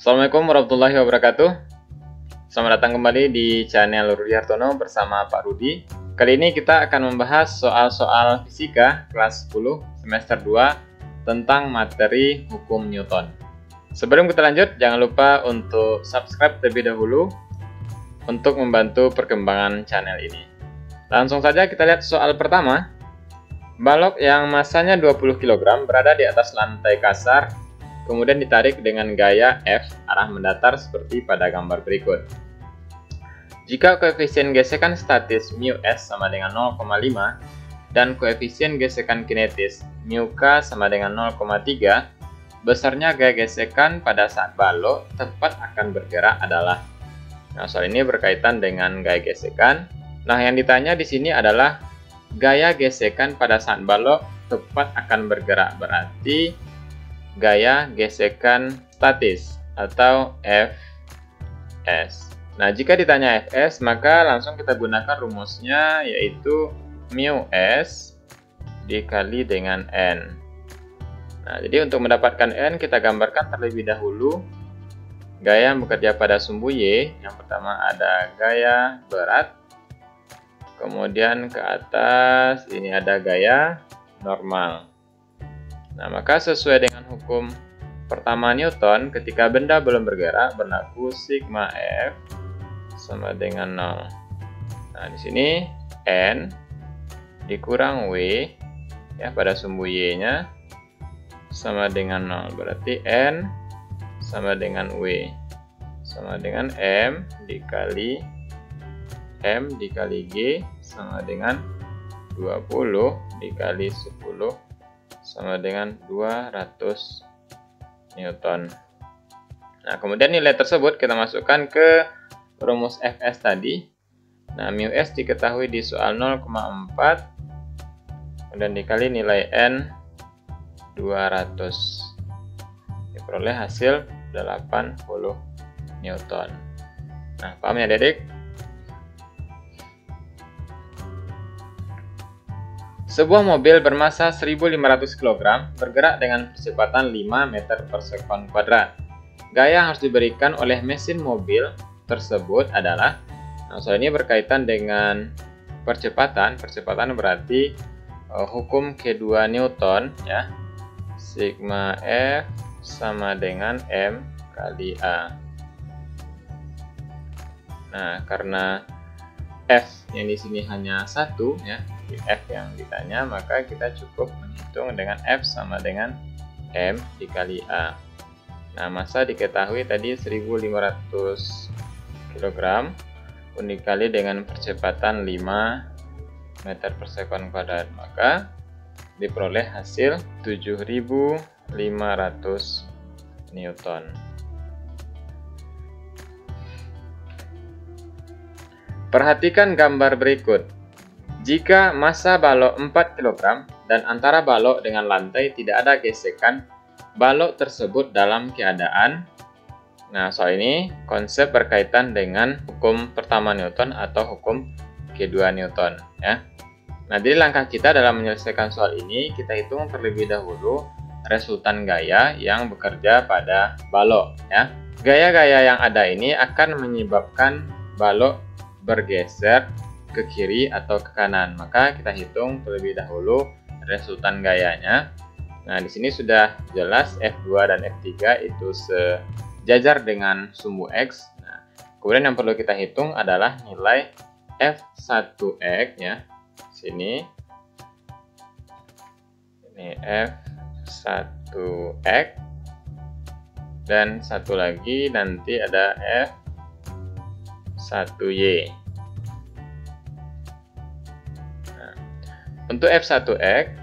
Assalamualaikum warahmatullahi wabarakatuh. Selamat datang kembali di channel Rudi Hartono bersama Pak Rudi. Kali ini kita akan membahas soal-soal fisika kelas 10 semester 2 tentang materi hukum Newton. Sebelum kita lanjut, jangan lupa untuk subscribe terlebih dahulu untuk membantu perkembangan channel ini. Langsung saja kita lihat soal pertama. Balok yang masanya 20 kg berada di atas lantai kasar, kemudian ditarik dengan gaya F arah mendatar seperti pada gambar berikut. Jika koefisien gesekan statis μs sama dengan 0,5 dan koefisien gesekan kinetis μk sama dengan 0,3, besarnya gaya gesekan pada saat balok tepat akan bergerak adalah. Nah, soal ini berkaitan dengan gaya gesekan. Nah, yang ditanya di sini adalah gaya gesekan pada saat balok tepat akan bergerak, berarti gaya gesekan statis atau Fs. Nah, jika ditanya Fs, maka langsung kita gunakan rumusnya, yaitu μs dikali dengan N. Nah, jadi untuk mendapatkan N, kita gambarkan terlebih dahulu gaya yang bekerja pada sumbu Y. Yang pertama ada gaya berat, kemudian ke atas ini ada gaya normal. Nah, maka sesuai dengan hukum pertama Newton, ketika benda belum bergerak berlaku sigma F sama dengan 0. Nah, di sini N dikurang W ya pada sumbu Y-nya sama dengan 0. Berarti N sama dengan W sama dengan M dikali G sama dengan 20 dikali 10 sama dengan 200 Newton. Nah, kemudian nilai tersebut kita masukkan ke rumus Fs tadi. Nah, μs diketahui di soal 0,4 dan dikali nilai N 200. Diperoleh hasil 80 Newton. Nah, paham ya, Dedek? Sebuah mobil bermasa 1500 kg bergerak dengan kecepatan 5 meter per sekon kuadrat. Gaya yang harus diberikan oleh mesin mobil tersebut adalah, nah, soal ini berkaitan dengan percepatan. Percepatan berarti hukum kedua Newton ya. Sigma F sama dengan M kali A. Nah, karena F yang di sini hanya 1 ya, di F yang ditanya, maka kita cukup menghitung dengan F sama dengan M dikali A. Nah, massa diketahui tadi 1500 kg pun dikali dengan percepatan 5 meter per sekon kuadrat, maka diperoleh hasil 7500 Newton. Perhatikan gambar berikut. Jika massa balok 4 kg dan antara balok dengan lantai tidak ada gesekan, balok tersebut dalam keadaan. Nah, soal ini konsep berkaitan dengan hukum pertama Newton atau hukum kedua Newton ya. Nah, jadi langkah kita dalam menyelesaikan soal ini, kita hitung terlebih dahulu resultan gaya yang bekerja pada balok ya. Gaya-gaya yang ada ini akan menyebabkan balok bergeser ke kiri atau ke kanan. Maka kita hitung terlebih dahulu resultan gayanya. Nah, di sini sudah jelas F2 dan F3 itu sejajar dengan sumbu X. Nah, kemudian yang perlu kita hitung adalah nilai F1X ya. Sini ini F1X dan satu lagi nanti ada F1Y. Untuk F1X,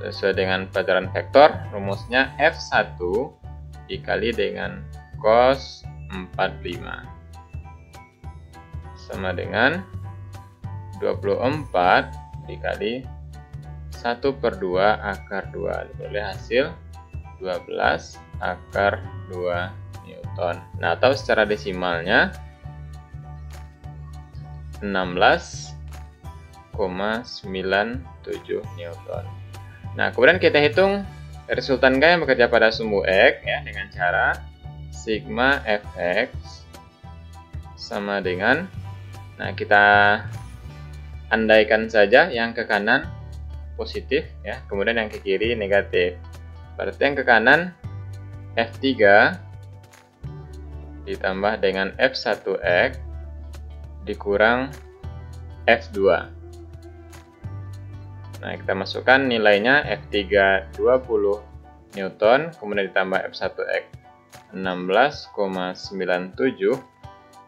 sesuai dengan pelajaran vektor, rumusnya F1 dikali dengan cos 45 sama dengan 24 dikali 1/2 akar 2. Diperoleh hasil 12 akar 2 Newton. Nah, atau secara desimalnya 16,97 Newton. Nah, kemudian kita hitung resultan gaya yang bekerja pada sumbu X ya dengan cara sigma fx sama dengan, nah kita andaikan saja yang ke kanan positif ya, kemudian yang ke kiri negatif. Berarti yang ke kanan F3 ditambah dengan F1X dikurang F2. Nah, kita masukkan nilainya F3 20 Newton, kemudian ditambah F1X 16,97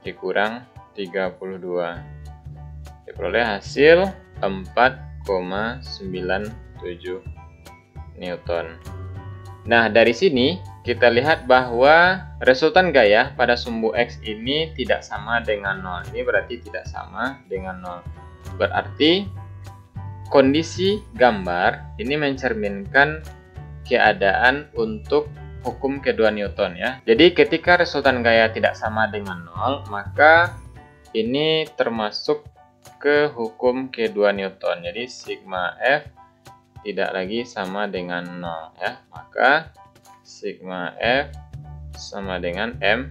dikurang 32. Diperoleh hasil 4,97 Newton. Nah, dari sini kita lihat bahwa resultan gaya pada sumbu X ini tidak sama dengan 0. Ini berarti tidak sama dengan 0. Berarti kondisi gambar ini mencerminkan keadaan untuk hukum kedua Newton ya. Jadi ketika resultan gaya tidak sama dengan 0, maka ini termasuk ke hukum kedua Newton. Jadi sigma F tidak lagi sama dengan 0 ya. Maka sigma F sama dengan M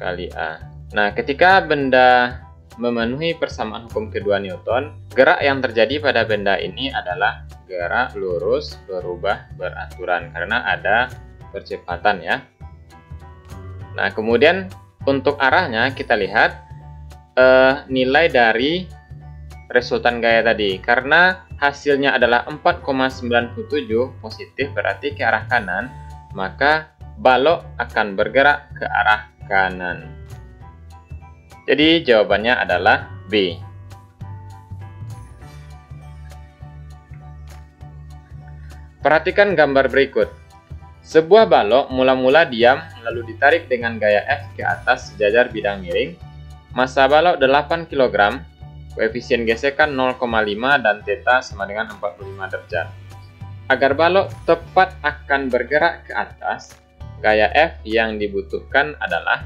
kali A. Nah, ketika benda memenuhi persamaan hukum kedua Newton, gerak yang terjadi pada benda ini adalah gerak lurus berubah beraturan karena ada percepatan ya. Nah, kemudian untuk arahnya kita lihat nilai dari resultan gaya tadi. Karena hasilnya adalah 4,97 positif berarti ke arah kanan, maka balok akan bergerak ke arah kanan. Jadi jawabannya adalah B. Perhatikan gambar berikut. Sebuah balok mula-mula diam lalu ditarik dengan gaya F ke atas sejajar bidang miring. Massa balok 8 kg, koefisien gesekan 0,5 dan θ sama dengan 45 derajat. Agar balok tepat akan bergerak ke atas, gaya F yang dibutuhkan adalah.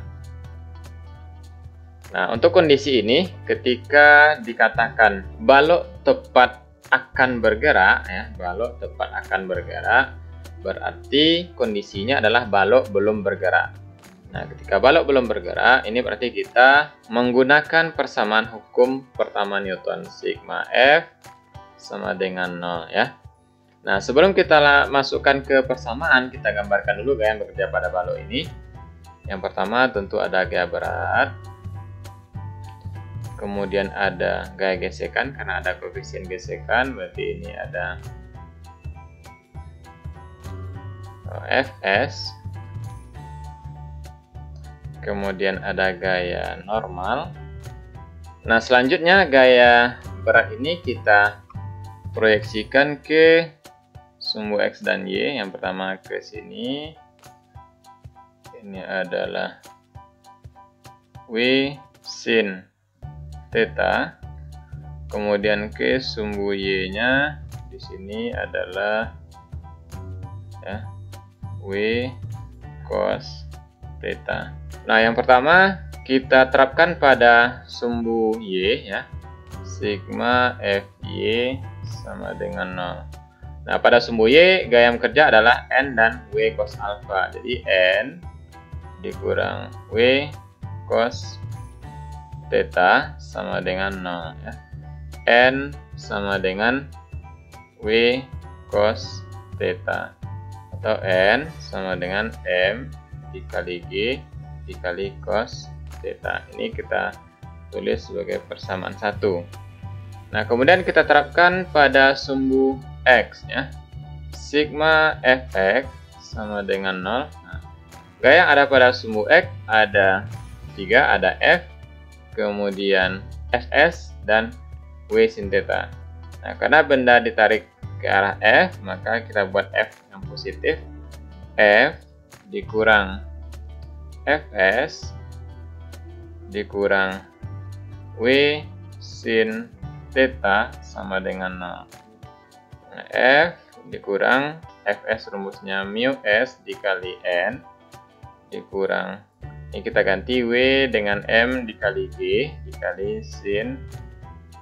Nah, untuk kondisi ini, ketika dikatakan balok tepat akan bergerak, ya, balok tepat akan bergerak, berarti kondisinya adalah balok belum bergerak. Nah, ketika balok belum bergerak, ini berarti kita menggunakan persamaan hukum pertama Newton, sigma F sama dengan 0, ya. Nah, sebelum kita masukkan ke persamaan, kita gambarkan dulu gaya yang bekerja pada balok ini. Yang pertama tentu ada gaya berat. Kemudian ada gaya gesekan karena ada koefisien gesekan, berarti ini ada Fs. Kemudian ada gaya normal. Nah, selanjutnya gaya berat ini kita proyeksikan ke sumbu X dan Y. Yang pertama ke sini. Ini adalah W sin theta, kemudian ke sumbu y-nya di sini adalah ya, w cos theta. Nah, yang pertama kita terapkan pada sumbu y ya, sigma fy sama dengan 0. Nah, pada sumbu y gaya bekerja adalah n dan w cos alpha. Jadi n dikurang w cos theta sama dengan 0 ya. N sama dengan W cos theta, atau N sama dengan M dikali G dikali cos theta. Ini kita tulis sebagai persamaan 1. Nah, kemudian kita terapkan pada sumbu X ya. Sigma fx sama dengan 0. Nah, gaya yang ada pada sumbu X ada 3, ada F, kemudian Fs dan W sin theta. Nah, karena benda ditarik ke arah F, maka kita buat F yang positif. F dikurang Fs dikurang W sin theta sama dengan 0. Nah, F dikurang Fs rumusnya mu S dikali N dikurang, ini kita ganti W dengan M dikali G dikali sin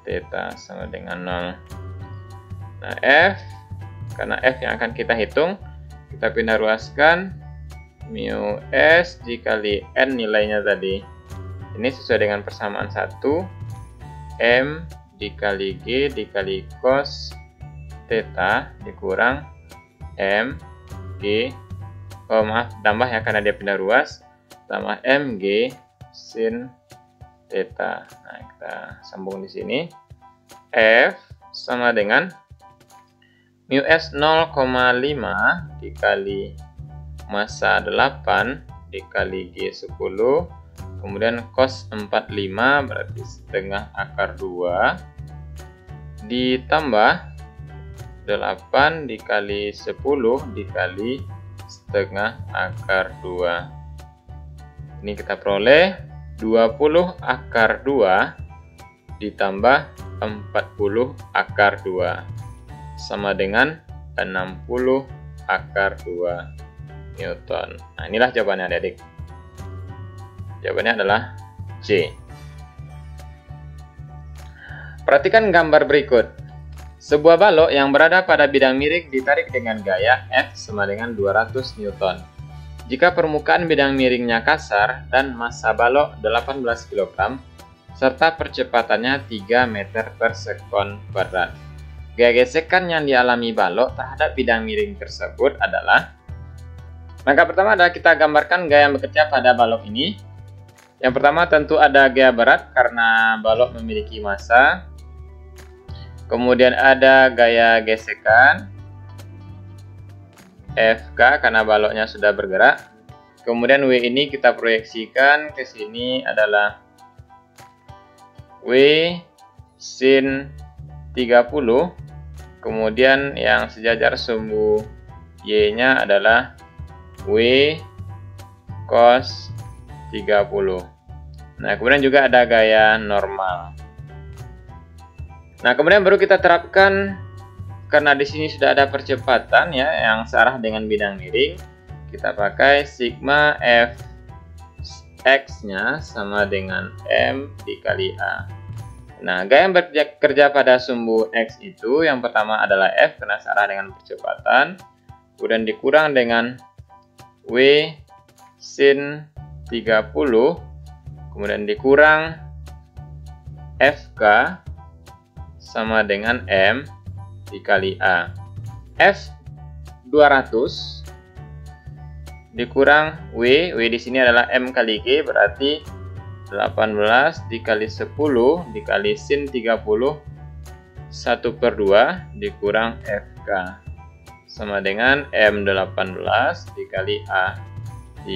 theta sama dengan 0. Nah, F, karena F yang akan kita hitung kita pindah ruaskan. Mu S dikali N nilainya tadi. Ini sesuai dengan persamaan 1. M dikali G dikali cos theta dikurang M G. Oh maaf, tambah ya karena dia pindah ruas. Tambah M G sin theta. Nah, kita sambung di sini. F sama dengan mu S 0,5 dikali massa 8 dikali G 10, kemudian cos 45 berarti setengah akar 2 ditambah 8 dikali 10 dikali setengah akar 2. Ini kita peroleh 20 akar 2 ditambah 40 akar 2 sama dengan 60 akar 2 Newton. Nah, inilah jawabannya adik-adik. Jawabannya adalah C. Perhatikan gambar berikut. Sebuah balok yang berada pada bidang miring ditarik dengan gaya F sama dengan 200 Newton. Jika permukaan bidang miringnya kasar dan massa balok 18 kg, serta percepatannya 3 meter per sekon kuadrat. Gaya gesekan yang dialami balok terhadap bidang miring tersebut adalah. Maka pertama adalah kita gambarkan gaya yang bekerja pada balok ini. Yang pertama tentu ada gaya berat karena balok memiliki massa. Kemudian ada gaya gesekan FK karena baloknya sudah bergerak. Kemudian W ini kita proyeksikan ke sini adalah W sin 30. Kemudian yang sejajar sumbu Y-nya adalah W cos 30. Nah, kemudian juga ada gaya normal. Nah, kemudian baru kita terapkan karena di sini sudah ada percepatan ya yang searah dengan bidang miring. Kita pakai sigma F X-nya sama dengan M dikali A. Nah, gaya yang bekerja pada sumbu X itu yang pertama adalah F karena searah dengan percepatan. Kemudian dikurang dengan W sin 30, kemudian dikurang FK sama dengan M dikali A. F 200 dikurang W di sini adalah M kali G berarti 18 dikali 10 dikali sin 30 1/2 dikurang FK sama dengan M18 dikali A3.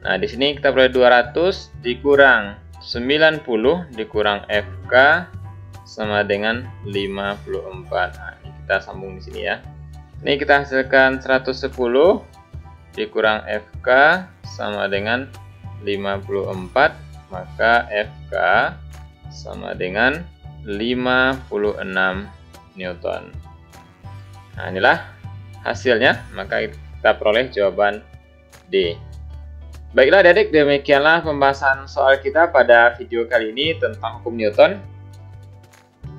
Nah, di sini kita peroleh 200 dikurang 90 dikurang FK sama dengan 54. Nah, ini kita sambung di sini ya. Ini kita hasilkan 110 dikurang FK sama dengan 54, maka FK sama dengan 56 Newton. Nah, inilah hasilnya, maka kita peroleh jawaban D. Baiklah adik-adik, demikianlah pembahasan soal kita pada video kali ini tentang hukum Newton.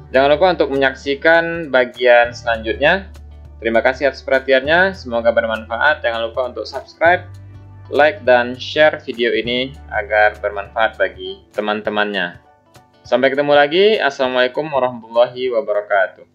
Jangan lupa untuk menyaksikan bagian selanjutnya. Terima kasih atas perhatiannya, semoga bermanfaat. Jangan lupa untuk subscribe, like, dan share video ini agar bermanfaat bagi teman-temannya. Sampai ketemu lagi. Assalamualaikum warahmatullahi wabarakatuh.